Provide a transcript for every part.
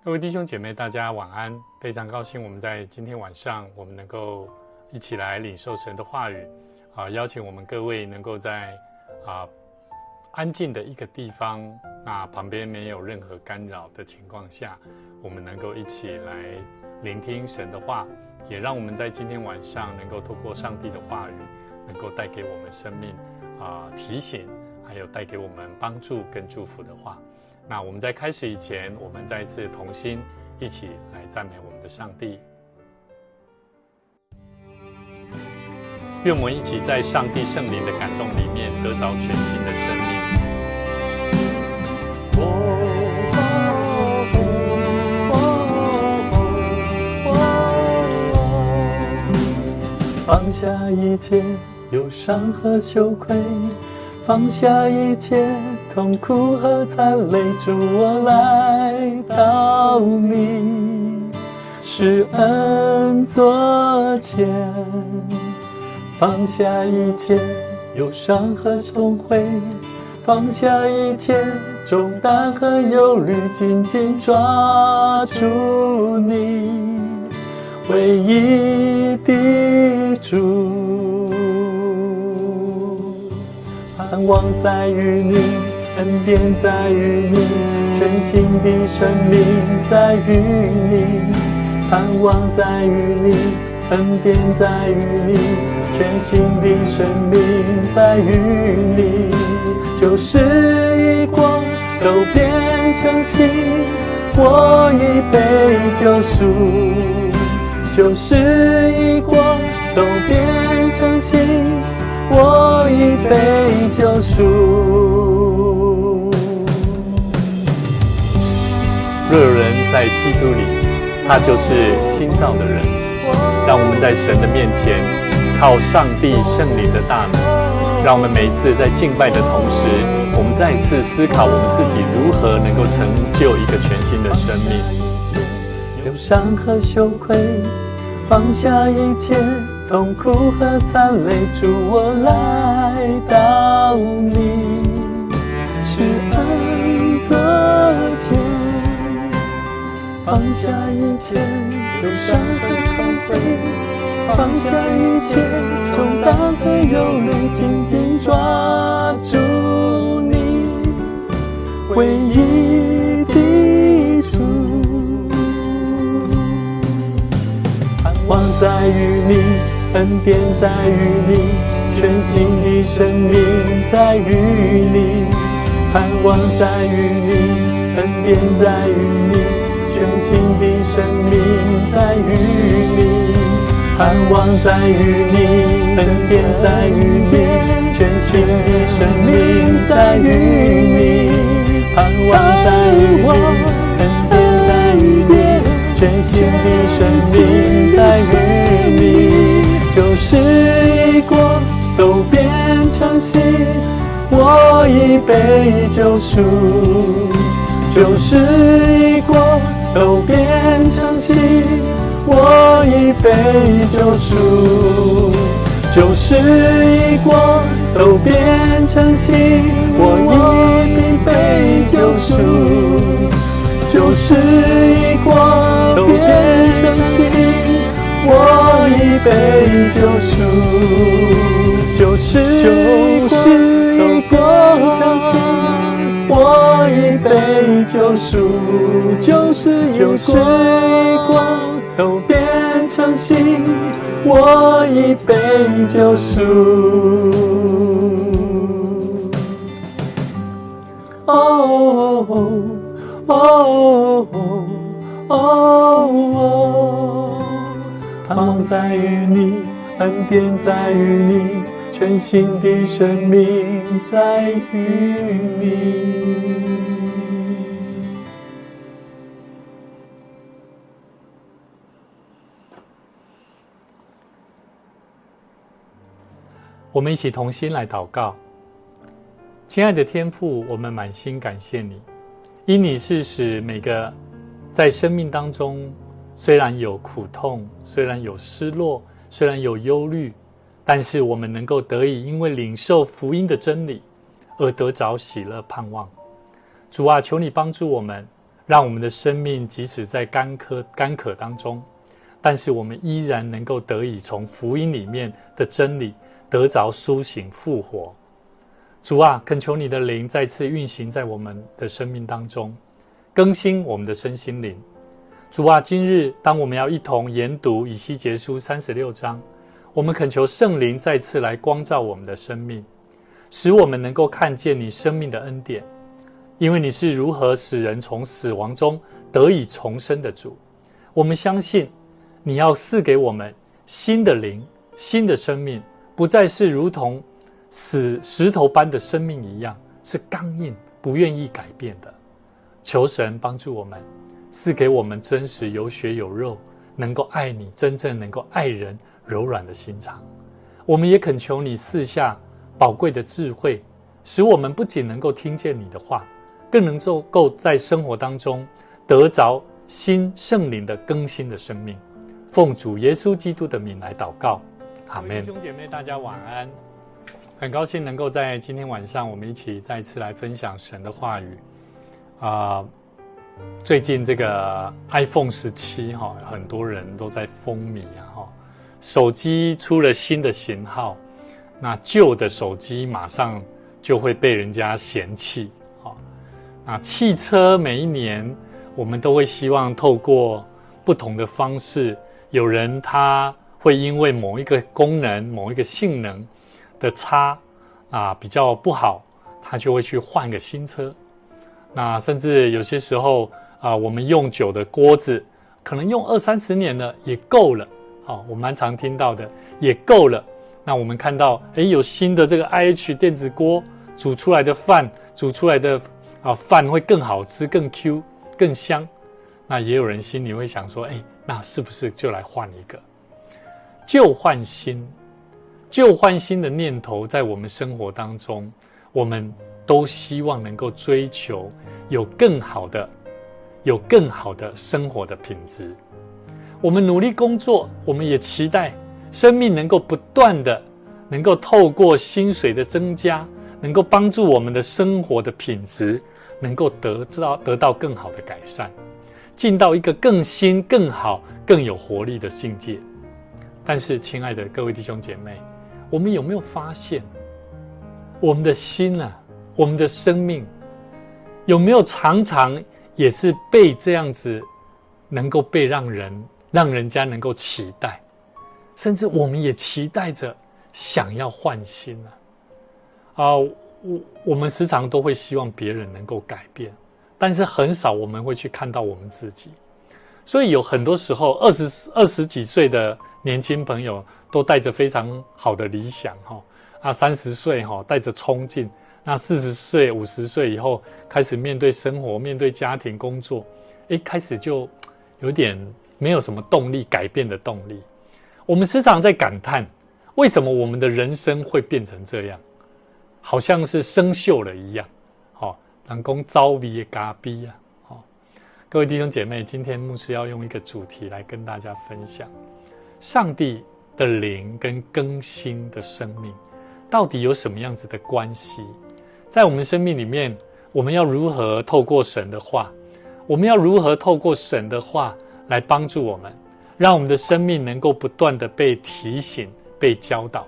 各位弟兄姐妹，大家晚安！非常高兴我们在今天晚上，我们能够一起来领受神的话语。邀请我们各位能够在安静的一个地方，那旁边没有任何干扰的情况下，我们能够一起来聆听神的话，也让我们在今天晚上能够透过上帝的话语，能够带给我们生命提醒，还有带给我们帮助跟祝福的话。那我们在开始以前，我们再一次同心一起来赞美我们的上帝。愿我们一起在上帝圣灵的感动里面得着全新的生命。放下一切忧伤和羞愧，放下一切痛苦和惨泪，主我来到你施恩座前，放下一切忧伤和痛悔，放下一切重担和忧虑，紧紧抓住你唯一的主，盼望在于你，恩典在于你，全新的生命在于你，盼望在于你，恩典在于你，全新的生命在于你，旧事已过都变成新，我已被救赎，旧事已过都变成新，我已被救赎。若有人在基督里，他就是新造的人。让我们在神的面前靠上帝圣灵的大能，让我们每一次在敬拜的同时，我们再一次思考我们自己如何能够成就一个全新的生命。忧伤和羞愧，放下一切痛苦和惨泪，主我来到你施恩座前，放下一切忧伤和痛悔，放下一切重担和忧虑，紧紧抓住你唯一的主，盼望在于你，恩典在于你，全新的生命在于你，盼望在于你，恩典在于你，全新的生命在于你，盼望在于你，恩典在于你，全新的生命在于你，盼望在于你，恩典在于你，全新的生命在于你，旧事已过都变成新，我已被救赎，旧事已过都变成新，我已被救赎，旧事已过都变成新，我已被救赎，旧事已过都变成新，我已被救赎，旧事已过都变成新，我已被救赎，旧事已过都变成新，我已被救赎。哦哦哦哦，盼望在于你，恩典在于你，全新的生命在于你。我们一起同心来祷告。亲爱的天父，我们满心感谢你，因你是使每个在生命当中虽然有苦痛，虽然有失落，虽然有忧虑，但是我们能够得以因为领受福音的真理而得着喜乐盼望。主啊，求你帮助我们，让我们的生命即使在干渴当中，但是我们依然能够得以从福音里面的真理得着苏醒复活。主啊，恳求你的灵再次运行在我们的生命当中，更新我们的身心灵。主啊，今日当我们要一同研读以西结书36章，我们恳求圣灵再次来光照我们的生命，使我们能够看见你生命的恩典，因为你是如何使人从死亡中得以重生的主。我们相信你要赐给我们新的灵，新的生命，不再是如同石头般的生命一样，是刚硬不愿意改变的。求神帮助我们，赐给我们真实有血有肉，能够爱你，真正能够爱人，柔软的心肠。我们也恳求你赐下宝贵的智慧，使我们不仅能够听见你的话，更能够在生活当中得着新圣灵的更新的生命。奉主耶稣基督的名来祷告，阿们。弟兄姐妹，大家晚安。很高兴能够在今天晚上我们一起再一次来分享神的话语。最近这个 iPhone 17很多人都在风靡手机出了新的型号，那旧的手机马上就会被人家嫌弃。那汽车每一年我们都会希望透过不同的方式，有人他会因为某一个功能某一个性能的差比较不好，他就会去换个新车。那甚至有些时候我们用久的锅子可能用20-30年了也够了，我蛮常听到的也够了。那我们看到有新的这个 IH 电子锅煮出来的饭饭会更好吃，更 Q 更香。那也有人心里会想说那是不是就来换一个？旧换新的念头在我们生活当中，我们都希望能够追求有更好的生活的品质。我们努力工作，我们也期待生命能够不断的能够透过薪水的增加，能够帮助我们的生活的品质能够得到更好的改善，进到一个更新更好更有活力的境界。但是亲爱的各位弟兄姐妹，我们有没有发现我们的心我们的生命有没有常常也是被这样子能够被让人家能够期待，甚至我们也期待着想要换新我们时常都会希望别人能够改变，但是很少我们会去看到我们自己。所以有很多时候二十几岁的年轻朋友都带着非常好的理想30岁带着冲劲，那40岁50岁以后开始面对生活，面对家庭工作，开始就有点没有什么动力，改变的动力。我们时常在感叹，为什么我们的人生会变成这样，好像是生锈了一样人说走味的咖啡各位弟兄姐妹，今天牧师要用一个主题来跟大家分享，上帝的灵跟更新的生命到底有什么样子的关系？在我们生命里面，我们要如何透过神的话，我们要如何透过神的话来帮助我们，让我们的生命能够不断的被提醒，被教导。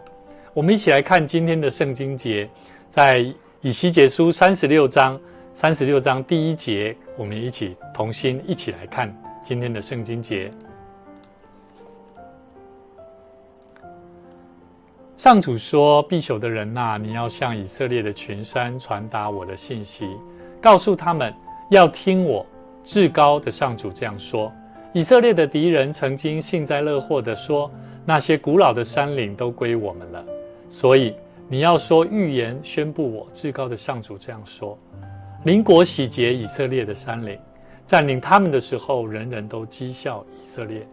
我们一起来看今天的圣经节，在以西结书36章第1节，我们一起同心一起来看今天的圣经节。上主说，必朽的人你要向以色列的群山传达我的信息，告诉他们要听我至高的上主这样说。以色列的敌人曾经幸灾乐祸地说，那些古老的山岭都归我们了，所以你要说预言，宣布我至高的上主这样说。邻国洗劫以色列的山岭，占领他们的时候，人人都讥笑以色列。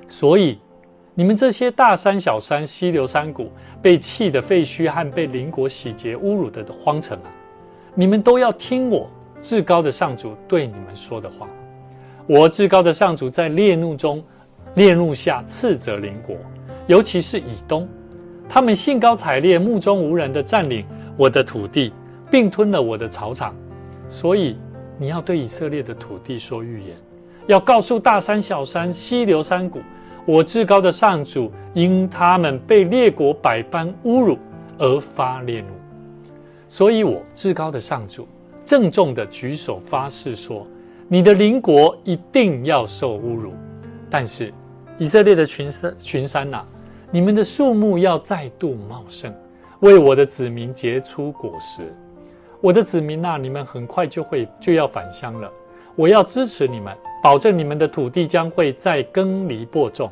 所以你们这些大山小山溪流山谷，被弃的废墟和被邻国洗劫侮辱的荒城你们都要听我至高的上主对你们说的话。我至高的上主在烈怒下斥责邻国，尤其是以东，他们兴高采烈目中无人地占领我的土地，并吞了我的草场。所以你要对以色列的土地说预言，要告诉大山小山溪流山谷，我至高的上主因他们被列国百般侮辱而发烈怒。所以我至高的上主郑重地举手发誓说，你的邻国一定要受侮辱。但是以色列的群山啊，你们的树木要再度茂盛，为我的子民结出果实。我的子民啊，你们很快就要返乡了，我要支持你们，保证你们的土地将会再耕犁播种。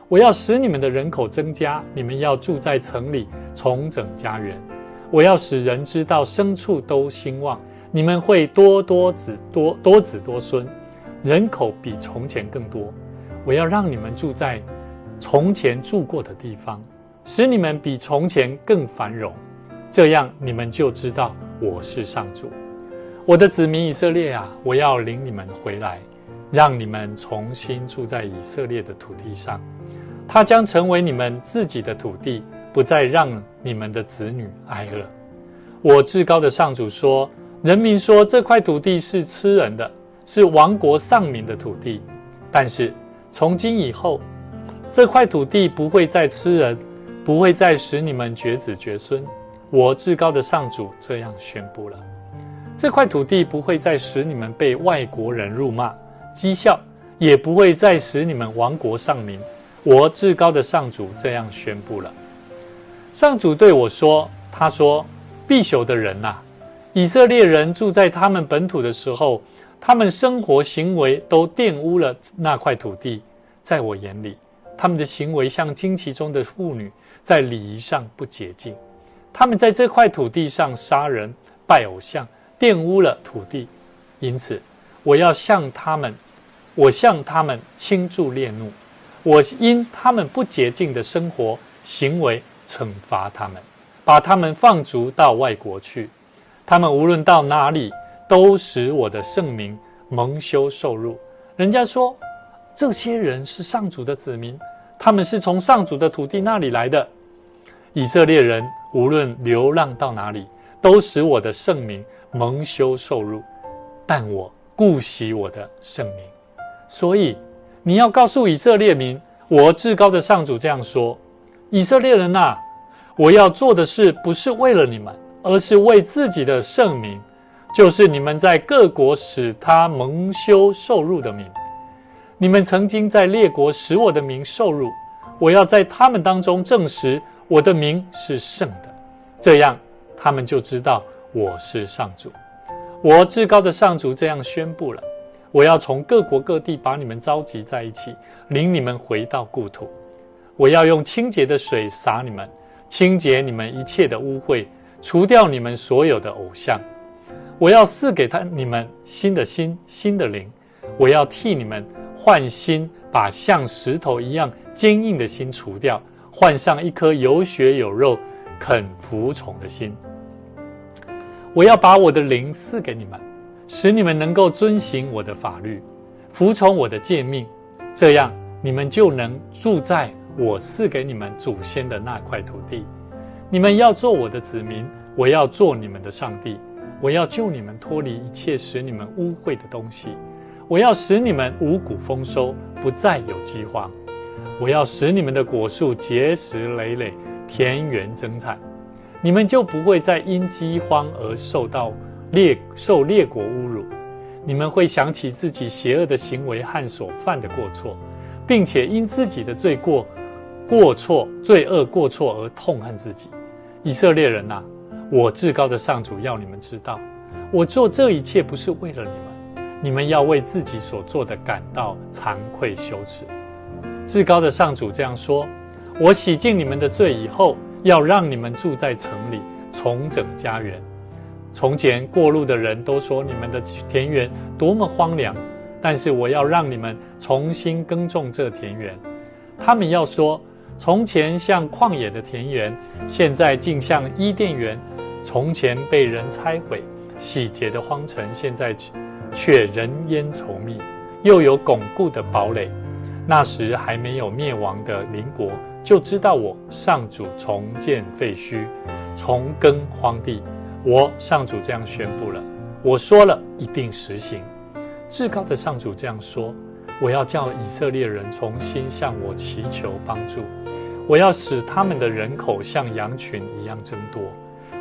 我要使你们的人口增加，你们要住在城里，重整家园。我要使人知道牲畜都兴旺，你们会多子多孙，人口比从前更多。我要让你们住在从前住过的地方，使你们比从前更繁荣，这样你们就知道我是上主。我的子民以色列啊，我要领你们回来，让你们重新住在以色列的土地上，它将成为你们自己的土地，不再让你们的子女挨饿。我至高的上主说，人民说这块土地是吃人的，是亡国丧民的土地，但是从今以后，这块土地不会再吃人，不会再使你们绝子绝孙。我至高的上主这样宣布了。这块土地不会再使你们被外国人辱骂讥笑，也不会再使你们亡国丧民。我至高的上主这样宣布了。上主对我说，他说，必朽的人啊，以色列人住在他们本土的时候，他们生活行为都玷污了那块土地。在我眼里，他们的行为像经期中的妇女，在礼仪上不洁净。他们在这块土地上杀人拜偶像，玷污了土地。因此我向他们倾注烈怒，我因他们不洁净的生活行为惩罚他们，把他们放逐到外国去。他们无论到哪里，都使我的圣名蒙羞受辱。人家说，这些人是上主的子民，他们是从上主的土地那里来的。以色列人无论流浪到哪里，都使我的圣名蒙羞受辱，但我顾惜我的圣名。所以你要告诉以色列民，我至高的上主这样说，以色列人啊，我要做的事不是为了你们，而是为自己的圣名，就是你们在各国使他蒙羞受辱的名。你们曾经在列国使我的名受辱，我要在他们当中证实我的名是圣的，这样他们就知道我是上主。我至高的上主这样宣布了，我要从各国各地把你们召集在一起，领你们回到故土。我要用清洁的水洒你们，清洁你们一切的污秽，除掉你们所有的偶像。我要赐给你们新的心，新的灵。我要替你们换心，把像石头一样坚硬的心除掉，换上一颗有血有肉肯服从的心。我要把我的灵赐给你们，使你们能够遵行我的法律，服从我的诫命，这样你们就能住在我赐给你们祖先的那块土地。你们要做我的子民，我要做你们的上帝。我要救你们脱离一切使你们污秽的东西。我要使你们五谷丰收，不再有饥荒。我要使你们的果树结实累累，田园增产。你们就不会再因饥荒而受列国侮辱。你们会想起自己邪恶的行为和所犯的过错，并且因自己的罪恶过错而痛恨自己。以色列人啊，我至高的上主要你们知道，我做这一切不是为了你们，你们要为自己所做的感到惭愧羞耻。至高的上主这样说，我洗净你们的罪以后，要让你们住在城里，重整家园。从前过路的人都说你们的田园多么荒凉，但是我要让你们重新耕种这田园。他们要说，从前像旷野的田园，现在竟像伊甸园。从前被人拆毁洗劫的荒城，现在却人烟稠密，又有巩固的堡垒。那时还没有灭亡的邻国，就知道我上主重建废墟，重耕荒地。我上主这样宣布了，我说了一定实行。至高的上主这样说，我要叫以色列人重新向我祈求帮助，我要使他们的人口像羊群一样增多，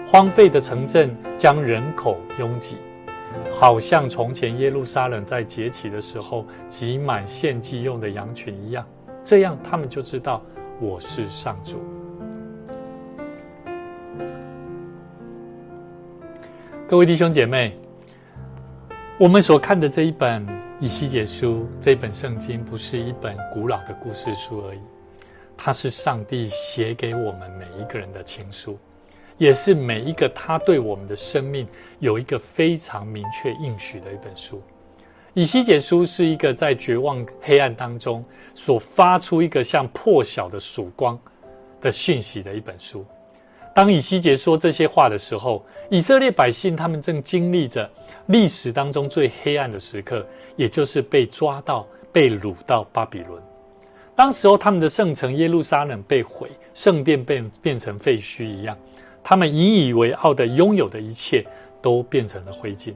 荒废的城镇将人口拥挤，好像从前耶路撒冷在节期的时候挤满献祭用的羊群一样，这样他们就知道我是上主。各位弟兄姐妹，我们所看的这一本以西结书，这本圣经不是一本古老的故事书而已，它是上帝写给我们每一个人的情书，也是每一个他对我们的生命有一个非常明确应许的一本书。以西结书是一个在绝望黑暗当中所发出一个像破晓的曙光的讯息的一本书。当以西结说这些话的时候，以色列百姓他们正经历着历史当中最黑暗的时刻，也就是被抓到、被掳到巴比伦。当时候他们的圣城耶路撒冷被毁，圣殿变成废墟一样，他们引以为傲的拥有的一切都变成了灰烬。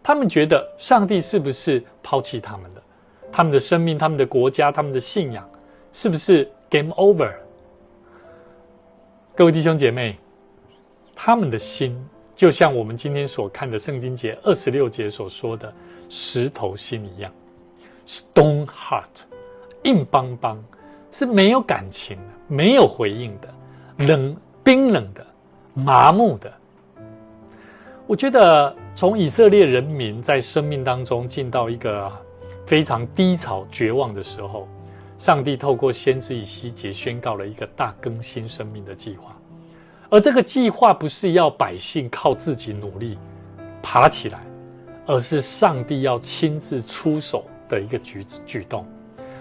他们觉得上帝是不是抛弃他们了？他们的生命、他们的国家、他们的信仰是不是 game over？ 各位弟兄姐妹，他们的心就像我们今天所看的圣经节26节所说的石头心一样， Stone heart， 硬邦邦，是没有感情的，没有回应的，冰冷的，麻木的。我觉得从以色列人民在生命当中进到一个非常低潮绝望的时候，上帝透过先知以西结宣告了一个大更新生命的计划。而这个计划不是要百姓靠自己努力爬起来，而是上帝要亲自出手的一个举动。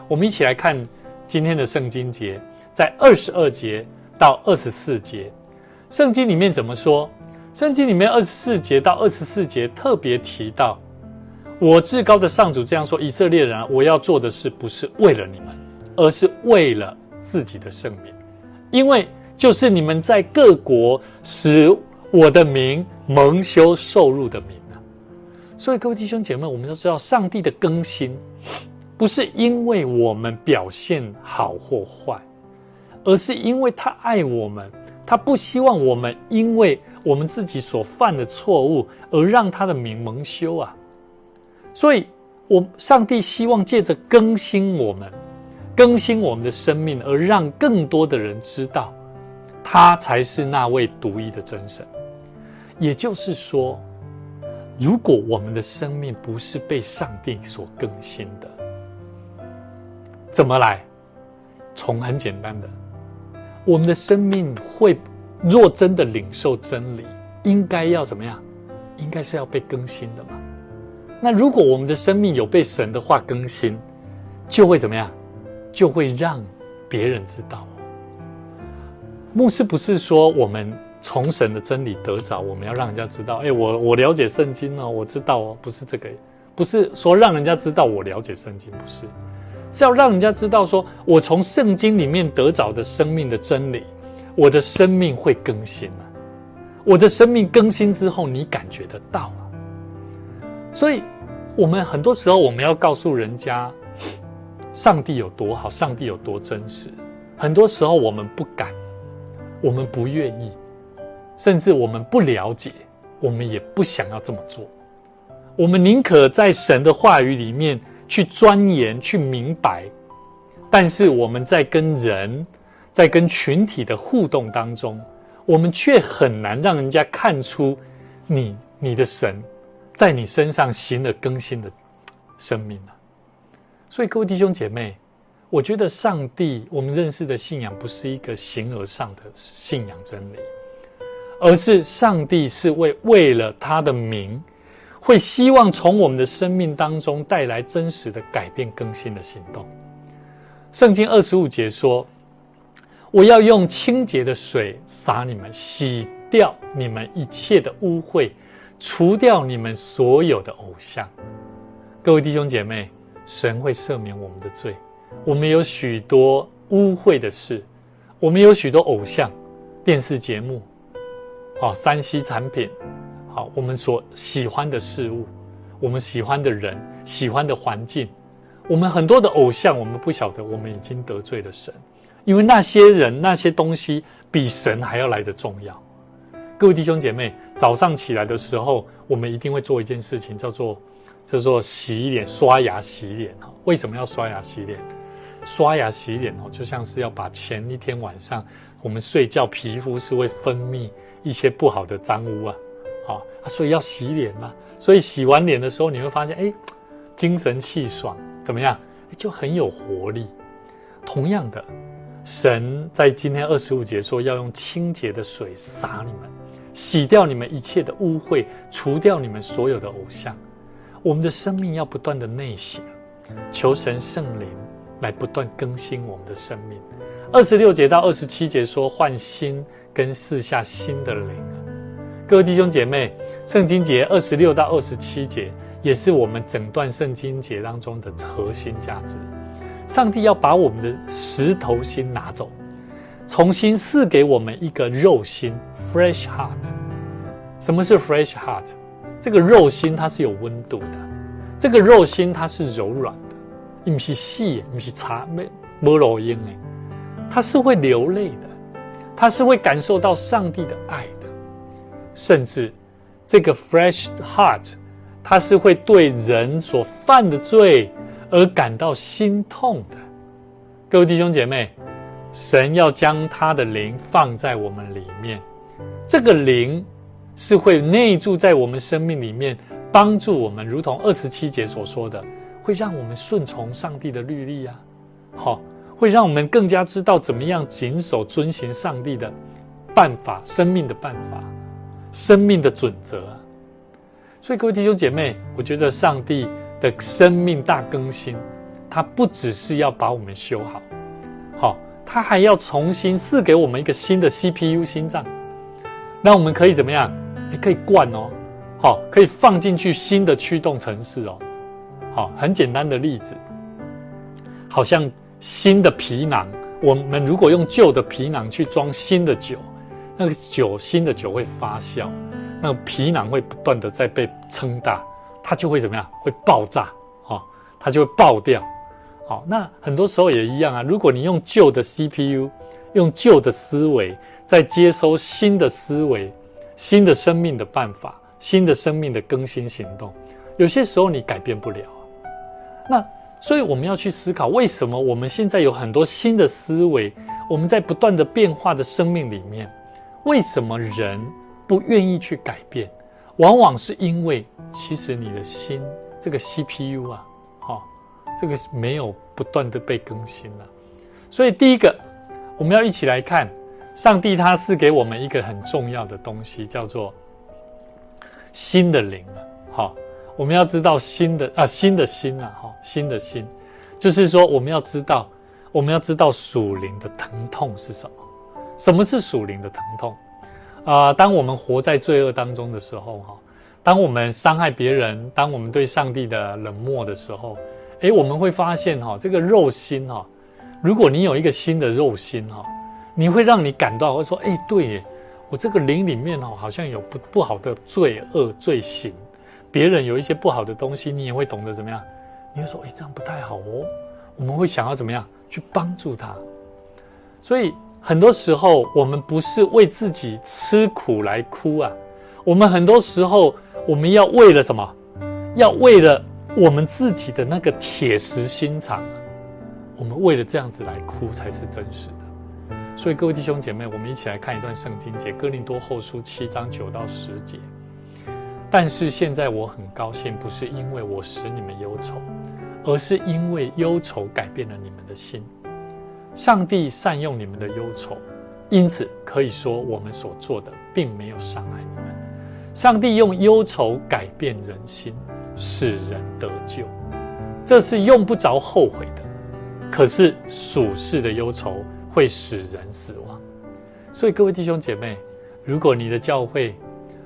我们一起来看今天的圣经节，在22节到24节，圣经里面怎么说？圣经里面24节到24节特别提到，我至高的上主这样说，以色列人啊，我要做的事不是为了你们，而是为了自己的圣名，因为就是你们在各国使我的名蒙羞受辱的名啊。所以各位弟兄姐妹，我们都知道上帝的更新不是因为我们表现好或坏，而是因为他爱我们，他不希望我们因为我们自己所犯的错误而让他的名蒙羞啊。所以上帝希望借着更新我们的生命，而让更多的人知道他才是那位独一的真神。也就是说，如果我们的生命不是被上帝所更新的，怎么来？从很简单的，我们的生命会若真的领受真理，应该要怎么样？应该是要被更新的嘛。那如果我们的生命有被神的话更新，就会怎么样？就会让别人知道。牧师不是说我们从神的真理得着，我们要让人家知道，我了解圣经哦，我知道哦，不是这个，不是说让人家知道我了解圣经，不是，是要让人家知道说我从圣经里面得着的生命的真理，我的生命会更新啊。我的生命更新之后，你感觉得到啊。所以我们很多时候我们要告诉人家上帝有多好，上帝有多真实，很多时候我们不敢，我们不愿意，甚至我们不了解，我们也不想要这么做。我们宁可在神的话语里面去钻研，去明白，但是我们在跟人，在跟群体的互动当中，我们却很难让人家看出你的神在你身上行了更新的生命啊。所以各位弟兄姐妹，我觉得上帝我们认识的信仰不是一个形而上的信仰真理，而是上帝是为了他的名，会希望从我们的生命当中带来真实的改变更新的行动。圣经25节说，我要用清洁的水洒你们，洗掉你们一切的污秽，除掉你们所有的偶像。各位弟兄姐妹，神会赦免我们的罪，我们有许多污秽的事，我们有许多偶像、电视节目、3C 产品、好，我们所喜欢的事物，我们喜欢的人，喜欢的环境，我们很多的偶像，我们不晓得我们已经得罪了神，因为那些人那些东西比神还要来得重要。各位弟兄姐妹，早上起来的时候，我们一定会做一件事情，叫做洗脸、刷牙、洗脸。为什么要刷牙洗脸？刷牙洗脸就像是要把前一天晚上我们睡觉皮肤是会分泌一些不好的脏污啊，所以要洗脸嘛。所以洗完脸的时候，你会发现，精神气爽，怎么样？就很有活力。同样的，神在今天25节说，要用清洁的水洒你们，洗掉你们一切的污秽，除掉你们所有的偶像。我们的生命要不断的内省，求神圣灵来不断更新我们的生命。26节到27节说，换心跟赐下新的灵。各位弟兄姐妹，圣经节26到27节也是我们整段圣经节当中的核心价值。上帝要把我们的石头心拿走，重新赐给我们一个肉心 fresh heart。 什么是 fresh heart？ 这个肉心它是有温度的，这个肉心它是柔软的，不是细的，不是差没柔硬的，它是会流泪的，它是会感受到上帝的爱的，甚至这个 fresh heart 它是会对人所犯的罪而感到心痛的。各位弟兄姐妹，神要将他的灵放在我们里面，这个灵是会内住在我们生命里面，帮助我们，如同27节所说的，会让我们顺从上帝的律例啊，会让我们更加知道怎么样谨守遵行上帝的办法，生命的办法，生命的准则啊。所以各位弟兄姐妹，我觉得上帝的生命大更新，他不只是要把我们修好，他还要重新赐给我们一个新的 CPU 心脏，让我们可以怎么样？可以灌可以放进去新的驱动程式很简单的例子，好像新的皮囊，我们如果用旧的皮囊去装新的酒，那个新的酒会发酵，那个皮囊会不断的在被撑大，它就会怎么样？会爆炸它就会爆掉。那很多时候也一样啊，如果你用旧的 CPU， 用旧的思维，在接收新的思维，新的生命的办法，新的生命的更新行动，有些时候你改变不了。那所以我们要去思考，为什么我们现在有很多新的思维，我们在不断的变化的生命里面，为什么人不愿意去改变？往往是因为其实你的心这个 CPU 这个没有不断的被更新了。所以第一个，我们要一起来看上帝他赐给我们一个很重要的东西，叫做新的灵我们要知道新的心新的心，就是说我们要知道属灵的疼痛是什么。什么是属灵的疼痛？当我们活在罪恶当中的时候当我们伤害别人，当我们对上帝的冷漠的时候，我们会发现这个肉心如果你有一个新的肉心你会让你感到会说，对耶，我这个灵里面好像有不好的罪恶罪行，别人有一些不好的东西，你也会懂得怎么样，你会说，这样不太好我们会想要怎么样去帮助他。所以很多时候我们不是为自己吃苦来哭啊，我们很多时候我们要为了什么？要为了我们自己的那个铁石心肠，我们为了这样子来哭才是真实的。所以各位弟兄姐妹，我们一起来看一段圣经节，哥林多后书7章9到10节。但是现在我很高兴，不是因为我使你们忧愁，而是因为忧愁改变了你们的心。上帝善用你们的忧愁，因此可以说我们所做的并没有伤害你们。上帝用忧愁改变人心，使人得救，这是用不着后悔的。可是属世的忧愁会使人死亡。所以各位弟兄姐妹，如果你的教会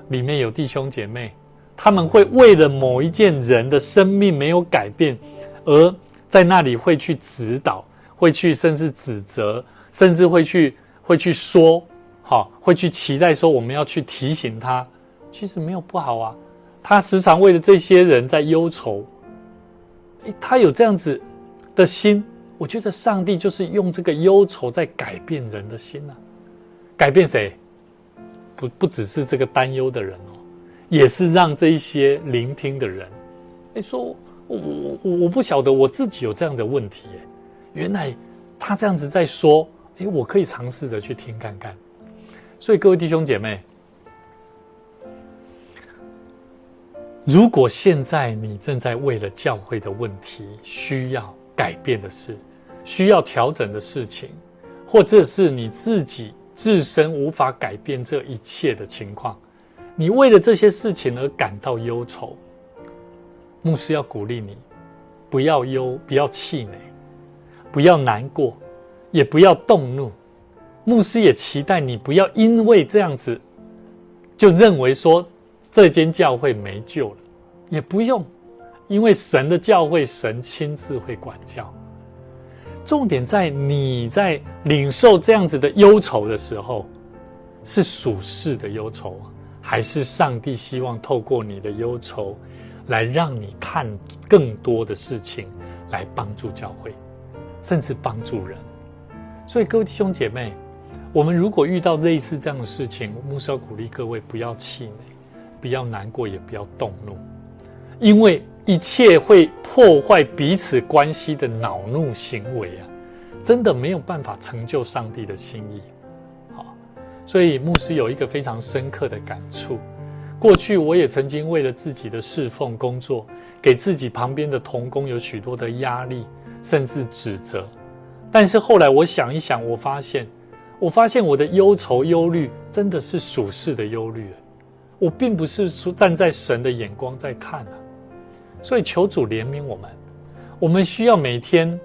里面有弟兄姐妹，他们会为了某一件人的生命没有改变，而在那里会去指导，会去甚至指责，甚至会去说，会去期待说我们要去提醒他，其实没有不好啊。他时常为了这些人在忧愁，他有这样子的心，我觉得上帝就是用这个忧愁在改变人的心啊。改变谁？不只是这个担忧的人哦，也是让这一些聆听的人，说我不晓得我自己有这样的问题，原来他这样子在说，我可以尝试的去听看看。所以各位弟兄姐妹，如果现在你正在为了教会的问题需要改变的事，需要调整的事情，或者是你自己自身无法改变这一切的情况，你为了这些事情而感到忧愁，牧师要鼓励你，不要忧，不要气馁，不要难过，也不要动怒。牧师也期待你不要因为这样子就认为说这间教会没救了，也不用，因为神的教会，神亲自会管教。重点在你在领受这样子的忧愁的时候，是属世的忧愁，还是上帝希望透过你的忧愁来让你看更多的事情，来帮助教会，甚至帮助人。所以各位弟兄姐妹，我们如果遇到类似这样的事情，牧师要鼓励各位不要气馁，不要难过，也不要动怒，因为一切会破坏彼此关系的恼怒行为啊，真的没有办法成就上帝的心意。所以牧师有一个非常深刻的感触，过去我也曾经为了自己的侍奉工作，给自己旁边的同工有许多的压力，甚至指责。但是后来我想一想，我发现我的忧愁忧虑真的是属世的忧虑，我并不是站在神的眼光在看啊。所以求主怜悯我们，我们需要每一天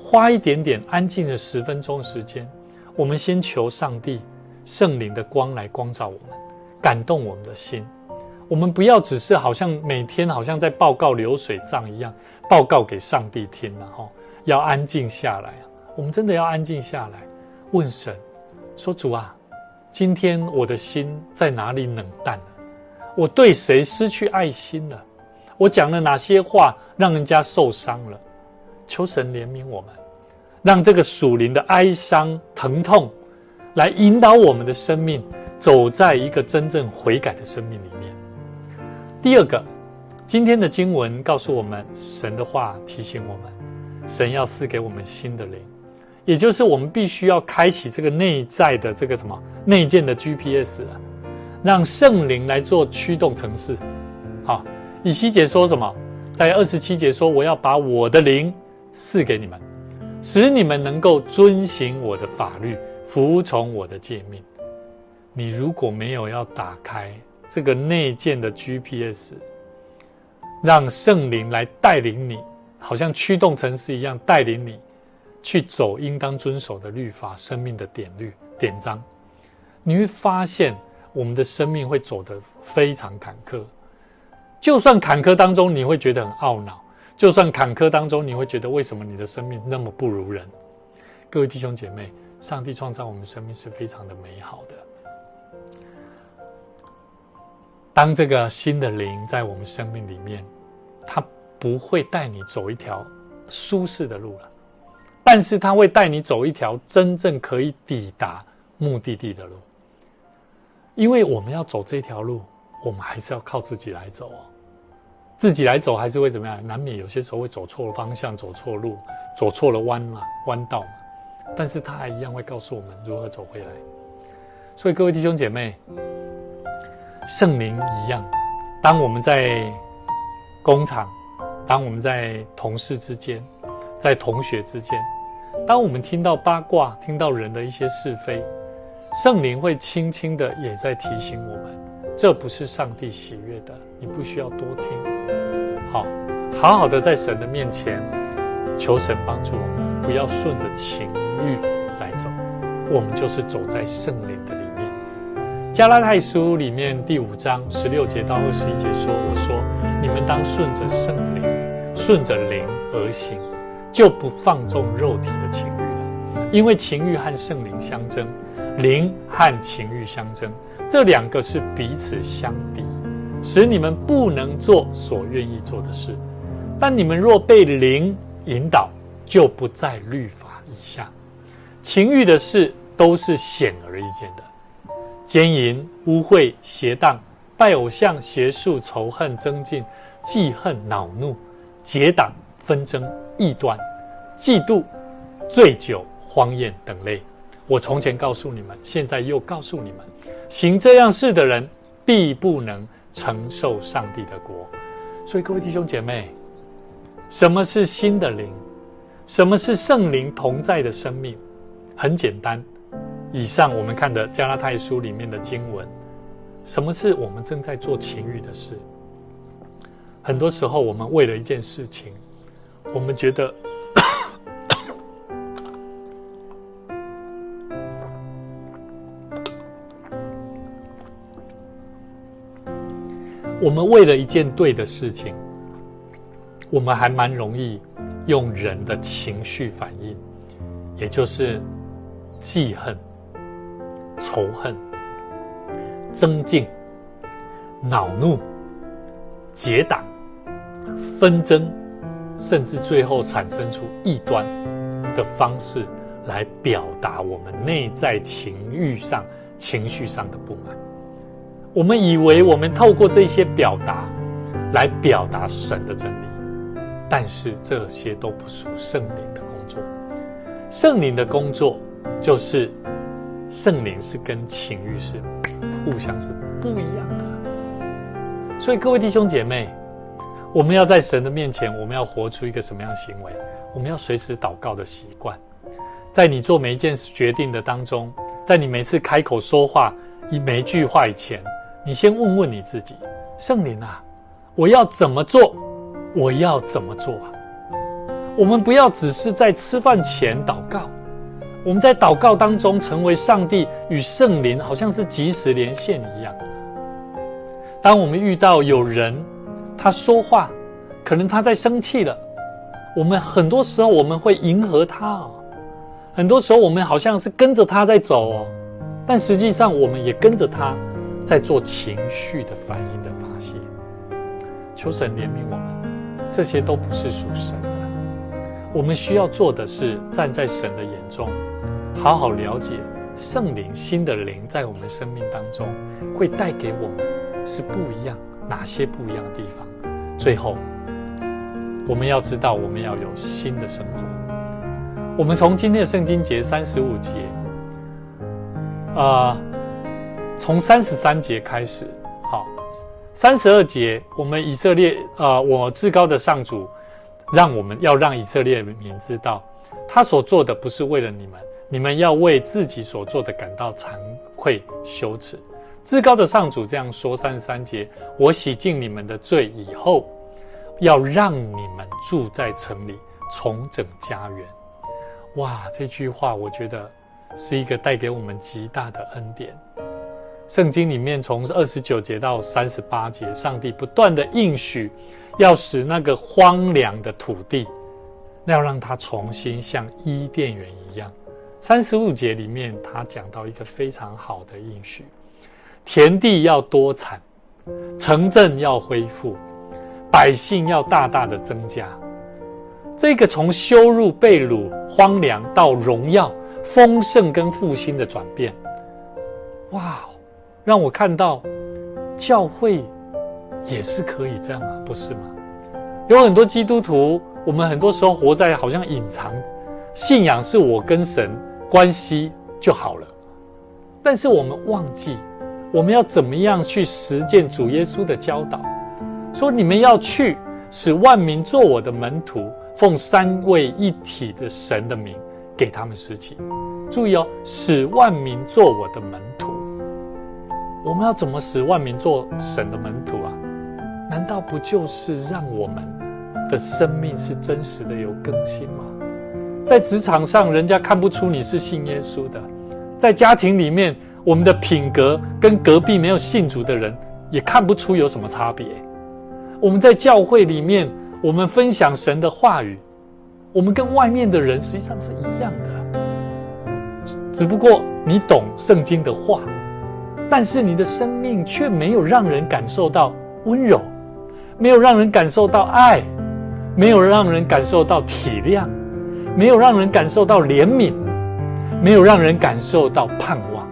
花一点点安静的10分钟的时间，我们先求上帝圣灵的光来光照我们，感动我们的心。我们不要只是好像每天好像在报告流水账一样，报告给上帝听啊，要安静下来。我们真的要安静下来，问神说：主啊，今天我的心在哪里冷淡了？我对谁失去爱心了？我讲了哪些话让人家受伤了？求神怜悯我们，让这个属灵的哀伤疼痛来引导我们的生命走在一个真正悔改的生命里面。第二个，今天的经文告诉我们，神的话提醒我们，神要赐给我们新的灵，也就是我们必须要开启这个内在的这个内建的 GPS 啊，让圣灵来做驱动程式。好，以西结说什么？在27节说，我要把我的灵赐给你们，使你们能够遵行我的法律，服从我的诫命。你如果没有要打开这个内建的 GPS， 让圣灵来带领你，好像驱动程式一样带领你去走应当遵守的律法，生命的典章，你会发现我们的生命会走得非常坎坷。就算坎坷当中你会觉得很懊恼，就算坎坷当中你会觉得为什么你的生命那么不如人。各位弟兄姐妹，上帝创造我们生命是非常的美好的。当这个新的灵在我们生命里面，他不会带你走一条舒适的路了，但是他会带你走一条真正可以抵达目的地的路。因为我们要走这条路，我们还是要靠自己来走自己来走还是会怎么样？难免有些时候会走错了方向，走错路，走错了弯道嘛。但是他还一样会告诉我们如何走回来。所以各位弟兄姐妹，圣灵一样，当我们在工厂，当我们在同事之间，在同学之间，当我们听到八卦，听到人的一些是非，圣灵会轻轻的也在提醒我们，这不是上帝喜悦的，你不需要多听。好好的在神的面前求神帮助我们，不要顺着情欲来走，我们就是走在圣灵的里面。加拉太书里面第5章16节到21节说，我说你们当顺着圣灵，顺着灵而行，就不放纵肉体的情欲了，因为情欲和圣灵相争，灵和情欲相争，这两个是彼此相敌，使你们不能做所愿意做的事。但你们若被灵引导，就不在律法以下。情欲的事都是显而易见的，奸淫、污秽、邪荡、拜偶像、邪术、仇恨、争竞、记恨、恼怒、结党、纷争、异端、嫉妒、醉酒、荒宴等类。我从前告诉你们，现在又告诉你们，行这样事的人必不能承受上帝的国。所以各位弟兄姐妹，什么是新的灵？什么是圣灵同在的生命？很简单，以上我们看的加拉太书里面的经文，什么是我们正在做情欲的事？很多时候我们为了一件事情，我们觉得我们为了一件对的事情，我们还蛮容易用人的情绪反应，也就是记恨、仇恨、争竞、恼怒、结党、纷争，甚至最后产生出异端的方式来表达我们内在情绪上的不满。我们以为我们透过这些表达来表达神的真理，但是这些都不属圣灵的工作。圣灵的工作就是圣灵是跟情欲是互相是不一样的。所以各位弟兄姐妹，我们要在神的面前，我们要活出一个什么样的行为？我们要随时祷告的习惯。在你做每一件决定的当中，在你每次开口说话每一句话以前，你先问问你自己，圣灵啊，我要怎么做？我要怎么做啊？我们不要只是在吃饭前祷告，我们在祷告当中成为上帝与圣灵好像是即时连线一样。当我们遇到有人他说话，可能他在生气了，我们很多时候我们会迎合他哦，很多时候我们好像是跟着他在走哦，但实际上我们也跟着他在做情绪的反应的发泄。求神怜悯我们，这些都不是属神的。我们需要做的是站在神的眼中，好好了解圣灵新的灵在我们生命当中会带给我们是不一样，哪些不一样的地方。最后我们要知道，我们要有新的生活。我们从今天的圣经节35节从33节开始，好，32节，我们以色列我至高的上主要让以色列民知道，他所做的不是为了你们，你们要为自己所做的感到惭愧羞耻。至高的上主这样说，33节，我洗净你们的罪以后，要让你们住在城里，重整家园。哇，这句话我觉得是一个带给我们极大的恩典。圣经里面从29节到38节，上帝不断的应许，要使那个荒凉的土地，要让它重新像伊甸园一样。35节里面他讲到一个非常好的应许，田地要多产，城镇要恢复，百姓要大大的增加。这个从羞辱、被掳、荒凉到荣耀、丰盛跟复兴的转变，哇，让我看到教会也是可以这样啊，不是吗？有很多基督徒，我们很多时候活在好像隐藏信仰是我跟神关系就好了，但是我们忘记我们要怎么样去实践主耶稣的教导，说你们要去使万民做我的门徒，奉三位一体的神的名给他们施洗。注意哦，使万民做我的门徒。我们要怎么使万民做神的门徒啊？难道不就是让我们的生命是真实的有更新吗？在职场上人家看不出你是信耶稣的，在家庭里面我们的品格跟隔壁没有信主的人也看不出有什么差别。我们在教会里面我们分享神的话语，我们跟外面的人实际上是一样的，只不过你懂圣经的话，但是你的生命却没有让人感受到温柔，没有让人感受到爱，没有让人感受到体谅，没有让人感受到怜悯，没有让人感受到盼望。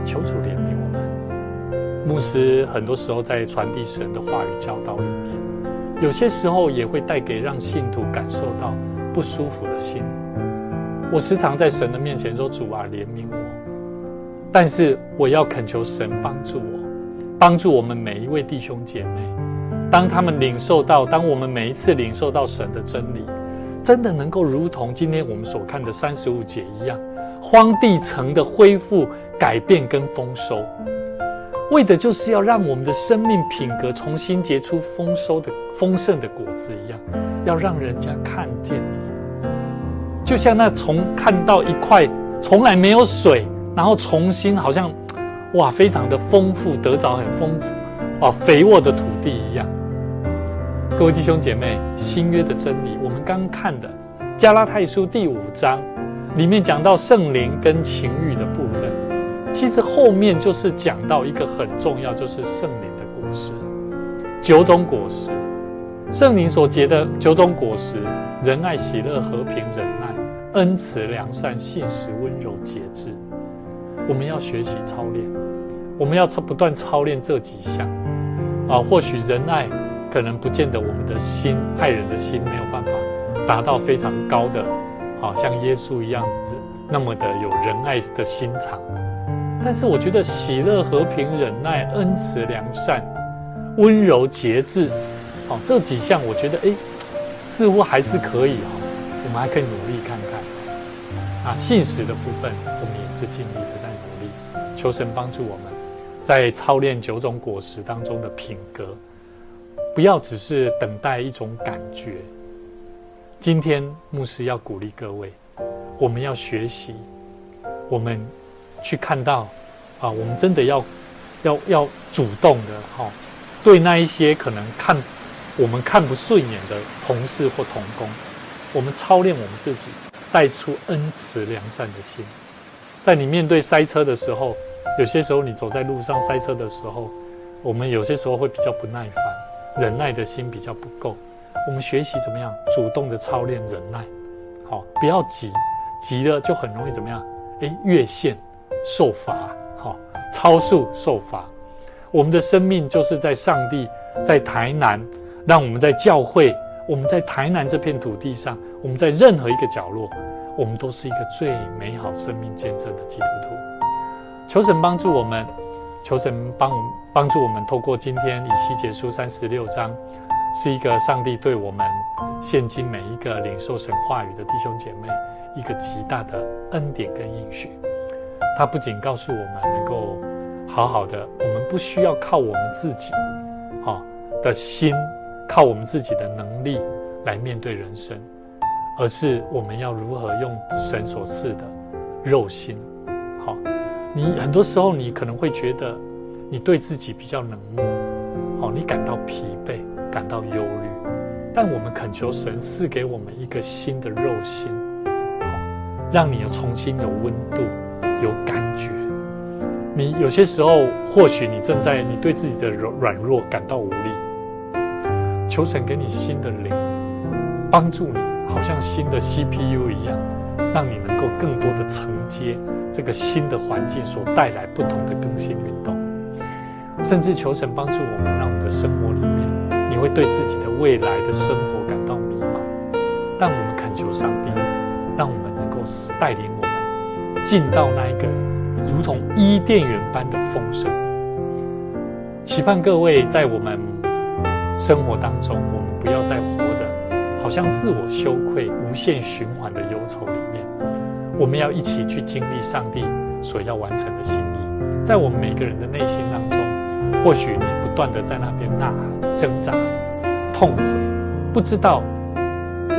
求主怜悯我们。牧师很多时候在传递神的话语教导里面，有些时候也会带给让信徒感受到不舒服的心。我时常在神的面前说，主啊，怜悯我。但是我要恳求神帮助我，帮助我们每一位弟兄姐妹，当他们领受到，当我们每一次领受到神的真理，真的能够如同今天我们所看的35节一样，荒地城的恢复、改变跟丰收，为的就是要让我们的生命品格重新结出丰盛的果子一样，要让人家看见你，就像那看到一块从来没有水，然后重新好像非常的丰富，得着很丰富肥沃的土地一样。各位弟兄姐妹，新约的真理我们刚看的加拉太书第5章里面讲到圣灵跟情欲的部分，其实后面就是讲到一个很重要，就是圣灵的果实，9种果实，圣灵所结的9种果实：仁爱、喜乐、和平、忍耐、恩慈、良善、信实、温柔、节制。我们要学习操练，我们要不断操练这几项或许仁爱可能不见得我们的心，爱人的心没有办法达到非常高的像耶稣一样子那么的有仁爱的心肠，但是我觉得喜乐、和平、忍耐、恩慈、良善、温柔、节制这几项我觉得似乎还是可以我们还可以努力看看信实的部分我们也是尽力的在努力，求神帮助我们在操练9种果实当中的品格，不要只是等待一种感觉。今天牧师要鼓励各位，我们要学习，我们去看到我们真的要主动的对那一些可能我们看不顺眼的同事或同工，我们操练我们自己，带出恩慈良善的心。在你面对塞车的时候，有些时候你走在路上塞车的时候，我们有些时候会比较不耐烦，忍耐的心比较不够。我们学习怎么样主动的操练忍耐，不要急了就很容易怎么样越线受罚，超速受罚。我们的生命就是在上帝，在台南，让我们在教会，我们在台南这片土地上，我们在任何一个角落，我们都是一个最美好生命见证的基督徒。求神帮助我们，求神帮助我们，透过今天以西结书36章，是一个上帝对我们现今每一个领受神话语的弟兄姐妹一个极大的恩典跟应许。他不仅告诉我们能够好好的，我们不需要靠我们自己的心，靠我们自己的能力来面对人生，而是我们要如何用神所赐的肉心。你很多时候你可能会觉得你对自己比较冷漠，你感到疲惫，感到忧虑，但我们恳求神赐给我们一个新的肉心，让你重新有温度，有感觉。你有些时候或许你对自己的软弱感到无力，求神给你新的灵，帮助你好像新的 CPU 一样，让你能够更多的承接这个新的环境所带来不同的更新运动。甚至求神帮助我们，让我们的生活里面，你会对自己的未来的生活感到迷茫，但我们恳求上帝，让我们能够带领我们进到那一个如同伊甸园般的丰盛。期盼各位在我们生活当中，我们不要再活得好像自我羞愧、无限循环的忧愁里面，我们要一起去经历上帝所要完成的心意。在我们每个人的内心当中，或许你不断的在那边呐喊、挣扎、痛悔，不知道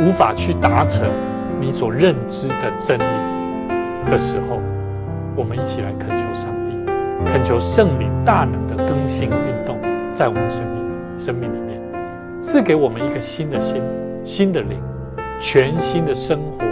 无法去达成你所认知的真理的时候，我们一起来恳求上帝，恳求圣灵大能的更新运动在我们生命里面，赐给我们一个新的心、新的灵、全新的生活